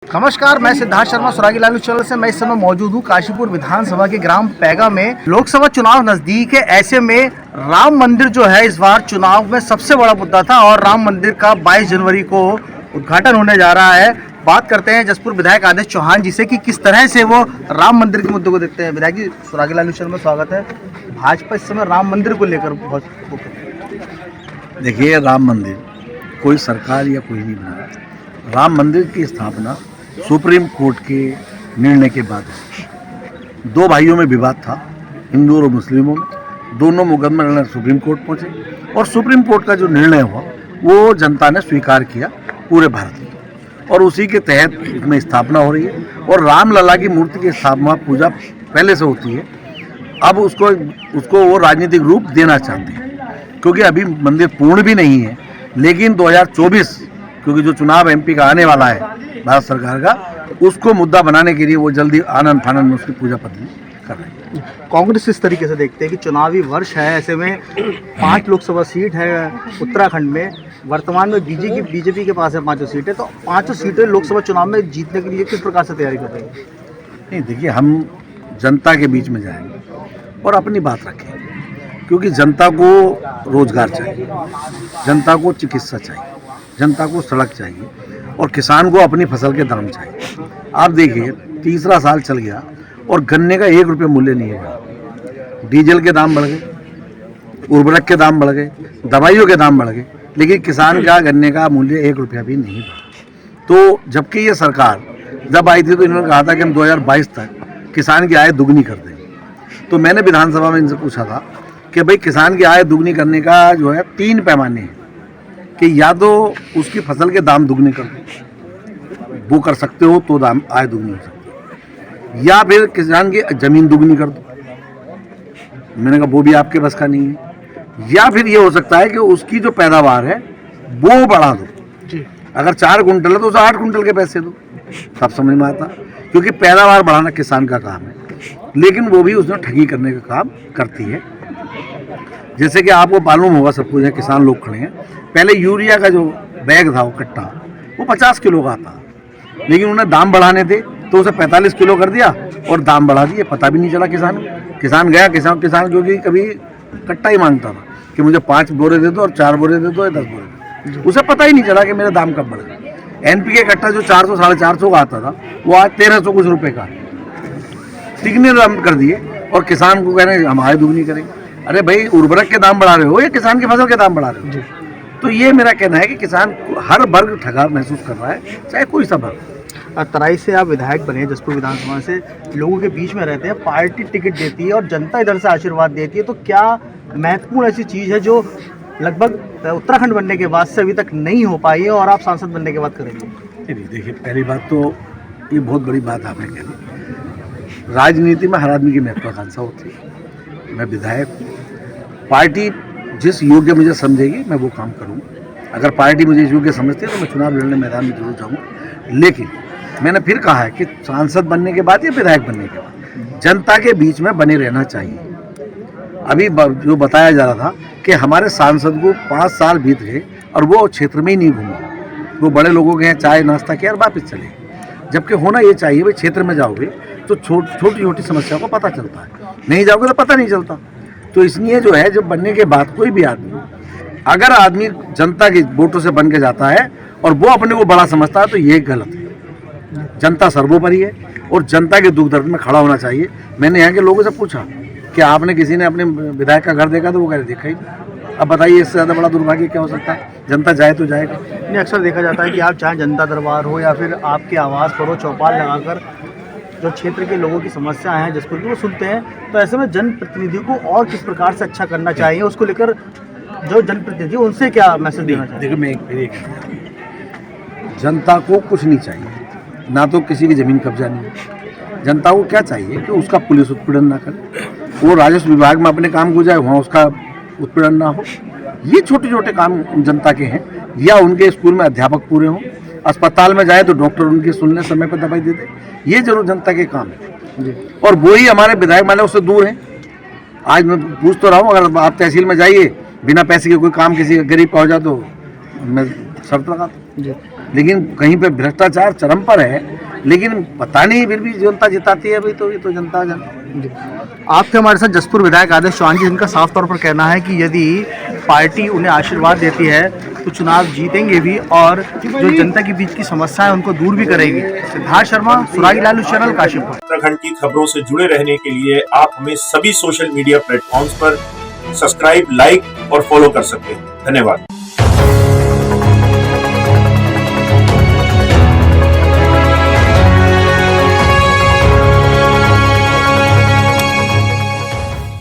नमस्कार, मैं सिद्धार्थ शर्मा सुरागी लालू चैनल से। मैं इस समय मौजूद हूँ काशीपुर विधानसभा के ग्राम पैगा में। लोकसभा चुनाव नजदीक है, ऐसे में राम मंदिर जो है इस बार चुनाव में सबसे बड़ा मुद्दा था और राम मंदिर का 22 जनवरी को उद्घाटन होने जा रहा है। बात करते हैं जसपुर विधायक आदेश चौहान जी से कि किस तरह से वो राम मंदिर के मुद्दे को देखते हैं। विधायक जी, सुरागी लालू चैनल में स्वागत है। भाजपा इस समय राम मंदिर को लेकर बहुत देखिए, राम मंदिर कोई सरकार या कोई नहीं बना। राम मंदिर की स्थापना सुप्रीम कोर्ट के निर्णय के बाद हुई। दो भाइयों में विवाद था, हिंदुओं और मुस्लिमों में। दोनों मुकदमे लड़ने सुप्रीम कोर्ट पहुंचे और सुप्रीम कोर्ट का जो निर्णय हुआ वो जनता ने स्वीकार किया पूरे भारत में, और उसी के तहत इसमें स्थापना हो रही है। और रामलला की मूर्ति की स्थापना पूजा पहले से होती है। अब उसको वो राजनीतिक रूप देना चाहते हैं, क्योंकि अभी मंदिर पूर्ण भी नहीं है। लेकिन 2024 क्योंकि जो चुनाव एमपी का आने वाला है भारत सरकार का, उसको मुद्दा बनाने के लिए वो जल्दी आनंद फानंद में उसकी पूजा पद्धति कर रहे हैं। कांग्रेस इस तरीके से देखते हैं कि चुनावी वर्ष है, ऐसे में 5 लोकसभा सीट है उत्तराखंड में। वर्तमान में बीजेपी के पास है 5 सीटें, तो 5 सीटें लोकसभा चुनाव में जीतने के लिए किस प्रकार से तैयारी कर रहे हैं? नहीं, देखिए, हम जनता के बीच में जाएंगे और अपनी बात रखें, क्योंकि जनता को रोजगार चाहिए, जनता को चिकित्सा चाहिए, जनता को सड़क चाहिए और किसान को अपनी फसल के दाम चाहिए। आप देखिए, तीसरा साल चल गया और गन्ने का 1 रुपये मूल्य नहीं है। डीजल के दाम बढ़ गए, उर्वरक के दाम बढ़ गए, दवाइयों के दाम बढ़ गए, लेकिन किसान का गन्ने का मूल्य 1 रुपया भी नहीं बढ़ा। तो जबकि ये सरकार जब आई थी तो इन्होंने कहा था कि हम 2022 तक किसान की आय दुगनी कर देंगे। तो मैंने विधानसभा में इनसे पूछा था कि भाई, किसान की आय दुगनी करने का जो है 3 पैमाने हैं कि या तो उसकी फसल के दाम दुगने कर दो, वो कर सकते हो तो दाम आय दुगनी हो सकती है, या फिर किसान की जमीन दुगनी कर दो। मैंने कहा वो भी आपके बस का नहीं है। या फिर ये हो सकता है कि उसकी जो पैदावार है वो बढ़ा दो जी। अगर 4 कुंटल है तो उसे 8 कुंटल के पैसे दो, तब समझ में आता। क्योंकि पैदावार बढ़ाना किसान का काम है, लेकिन वो भी उसने ठगी करने का काम करती है। जैसे कि आपको मालूम होगा, सब कुछ है, किसान लोग खड़े हैं। पहले यूरिया का जो बैग था, वो कट्टा, वो 50 किलो का आता, लेकिन उन्हें दाम बढ़ाने थे तो उसे 45 किलो कर दिया और दाम बढ़ा दिए। पता भी नहीं चला किसान गया किसान क्योंकि कभी कट्टा ही मांगता था कि मुझे 5 बोरे दे दो और 4 बोरे दे दो या 10 बोरे दे दो। उसे पता ही नहीं चला कि मेरा दाम कब बढ़ गया। NPK कट्टा जो 400 साढ़े 400 का आता था, वो आज 1300 कुछ रुपये का तिगने दाम कर दिए और किसान को कह रहे हैं हम आय दुगनी करेंगे। अरे भाई, उर्वरक के दाम बढ़ा रहे हो या किसान की फसल के दाम बढ़ा रहे हो? तो ये मेरा कहना है कि किसान हर वर्ग ठगा महसूस कर रहा है, चाहे कोई सा वर्ग। तराई से आप विधायक बने, जसपुर विधानसभा से, लोगों के बीच में रहते हैं, पार्टी टिकट देती है और जनता इधर से आशीर्वाद देती है। तो क्या महत्वपूर्ण ऐसी चीज़ है जो लगभग उत्तराखंड बनने के बाद से अभी तक नहीं हो पाई है और आप सांसद बनने के बाद करेंगे? देखिए, पहली बात तो ये बहुत बड़ी बात आपने कही। राजनीति में हर आदमी की महत्वाकांक्षा होती है। मैं विधायक, पार्टी जिस योग्य मुझे समझेगी मैं वो काम करूँगा। अगर पार्टी मुझे इस योग्य समझती है तो मैं चुनाव लड़ने मैदान में जरूर जाऊँगा। लेकिन मैंने फिर कहा है कि सांसद बनने के बाद या विधायक बनने के बाद जनता के बीच में बने रहना चाहिए। अभी जो बताया जा रहा था कि हमारे सांसद को 5 साल बीत गए और वो क्षेत्र में ही नहीं घूमा, वो बड़े लोगों के यहाँ चाय नाश्ता किया और वापस चले। जबकि होना ये चाहिए, भाई क्षेत्र में जाओगे तो छोटी छोटी समस्याओं का पता चलता है, नहीं जाओगे तो पता नहीं चलता। तो इसलिए जो है, जब बनने के बाद कोई भी आदमी, अगर आदमी जनता के वोटों से बन के जाता है और वो अपने को बड़ा समझता है तो ये गलत है। जनता सर्वोपरि है और जनता के दुख दर्द में खड़ा होना चाहिए। मैंने यहाँ के लोगों से पूछा कि आपने किसी ने अपने विधायक का घर देखा, तो वो कह रहे देखा ही नहीं। अब बताइए, इससे ज़्यादा बड़ा दुर्भाग्य क्या हो सकता है? जनता जाए तो जाएगा। नहीं, अक्सर देखा जाता है कि आप चाहे जनता दरबार हो या फिर आपके आवास पर हो, चौपाल लगाकर जो क्षेत्र के लोगों की समस्याएं हैं जसपुर की, वो सुनते हैं। तो ऐसे में जनप्रतिनिधि को और किस प्रकार से अच्छा करना चाहिए, उसको लेकर जो जनप्रतिनिधि उनसे क्या मैसेज देना चाहिए? देखिए, मैं जनता को कुछ नहीं चाहिए, ना तो किसी की ज़मीन कब्जा नहीं है। जनता को क्या चाहिए कि उसका पुलिस उत्पीड़न ना करे, वो राजस्व विभाग में अपने काम को जाए, वहाँ उसका उत्पीड़न ना हो। ये छोटे छोटे काम जनता के हैं। या उनके स्कूल में अध्यापक पूरे हों, अस्पताल में जाए तो डॉक्टर उनकी सुनने समय पर दवाई दे दे। ये जरूर जनता के काम है और वही हमारे विधायक माने उससे दूर हैं। आज मैं पूछ तो रहा हूँ, अगर आप तहसील में जाइए, बिना पैसे के कोई काम किसी गरीब का हो जाए तो मैं शर्त लगाता हूँ। लेकिन कहीं पे भ्रष्टाचार चरम पर है लेकिन पता नहीं, फिर भी जनता जिताती है अभी, तो ये तो जनता आपके हमारे साथ जसपुर विधायक आदेश चौहान जी, जिनका साफ तौर पर कहना है कि यदि पार्टी उन्हें आशीर्वाद देती है तो चुनाव जीतेंगे भी और जो जनता के बीच की समस्या है उनको दूर भी करेंगे। सिद्धार्थ शर्मा, सुरागी लालू चैनल, काशीपुर। उत्तराखंड की खबरों से जुड़े रहने के लिए आप हमें सभी सोशल मीडिया प्लेटफॉर्म्स पर सब्सक्राइब, लाइक और फॉलो कर सकते हैं। धन्यवाद।